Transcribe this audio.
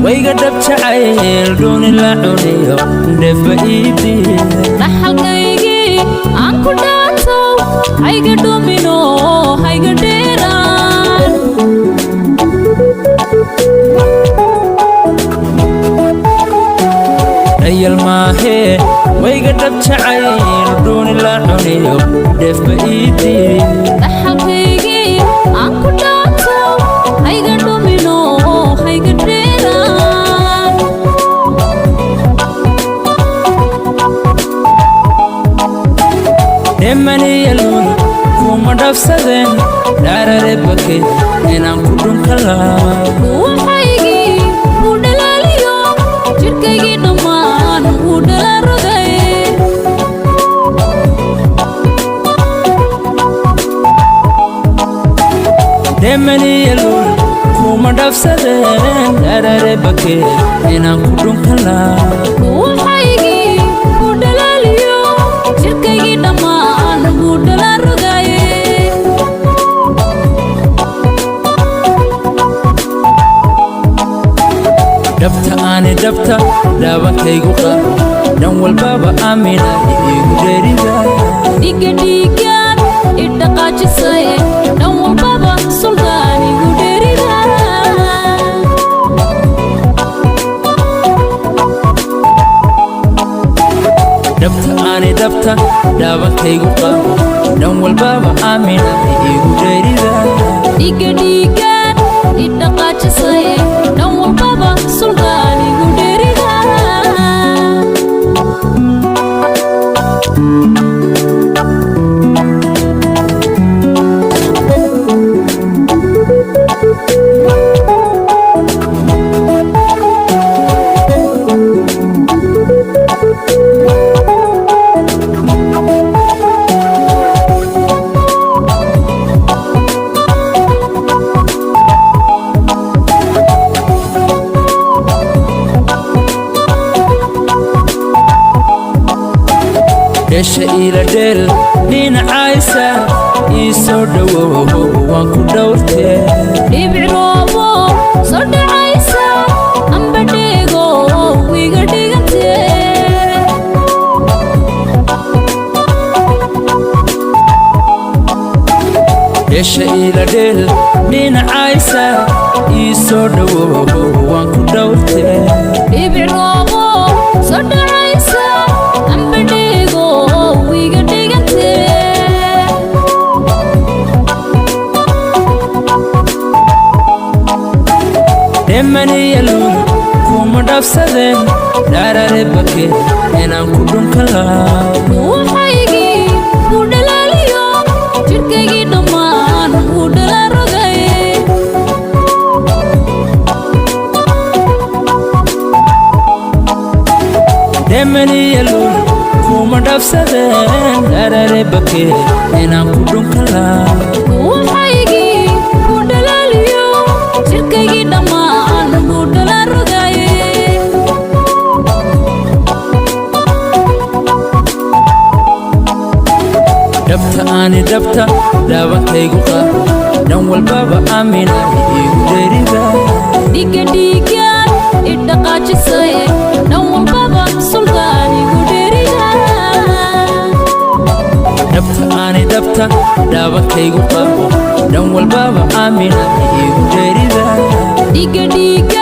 ويقا دبجعيل دون اللعنيو دف ايدي dhaxalkaygii aan ku dhaato hayga dhumino hayga dheeraan dhayal maahe wayga dhabjacayl dun illacuniyo def iidi dhaxalkaygii aan ku dhaato hayga dhumino hayga dheeraan demaniyalun kuma dhafsadeen dhaarare bake inaan ku dhunkalaa waxaygii ku dhalaaliyo jirkaygii dhammaan wuu dhalaarogay demaniyalun kuma dhafsadeen dhaarare bake inaan ku dhunkalaa waxaygii ku dhalaaliyo jirkaygii dhammaan wuu dhalaarogay dhabta aani dhabta dhaabankaygu qaabo dhan walbaba aamina iigu dheerida dhiga dhiigaan idhaqaajisay dhan walbaba suldaan igu dheerida dhabta aani dhabta dhaabankaygu qaabo dhan walbaba aamina iigu dheerida dhiga dhiigaan idhaqaajisay dhan walbaba suldaan igu dheerida dheesha iila dheel dhinacaysa ii soo dhowow waan ku dhowrtee dhibic roobo soo dhacaysa amba dheego wiga dhigantee dheesha iila dheel dhinacaysa ii soo dhowow waan ku dhowrtee dhibic roobo soo dhacaysa amba dheego wiga dhigantee demaniyalun kuma dhafsadeen dhaarare bake inaan ku dhunkalaa waxaygii ku dhalaaliyo jirkaygii dhammaan wuu dhalaarogay demaniyalun kuma dhafsadeen dhaarare bake inaan ku dhunkalaa waxaygii ku dhalaaliyo jirkaygii dhammaan wuu dhalaarogay dhabta aani dhabta dhaabankaygu qaabo dhan walbaba aamina iigu dheerida dhiga dhiigaan idhaqaajisay dhan walbaba suldaan igu dheerida dhabta aani dhabta dhaabankaygu qaabo dhan walbaba aamina iigu dheerida dhiga dhiigaan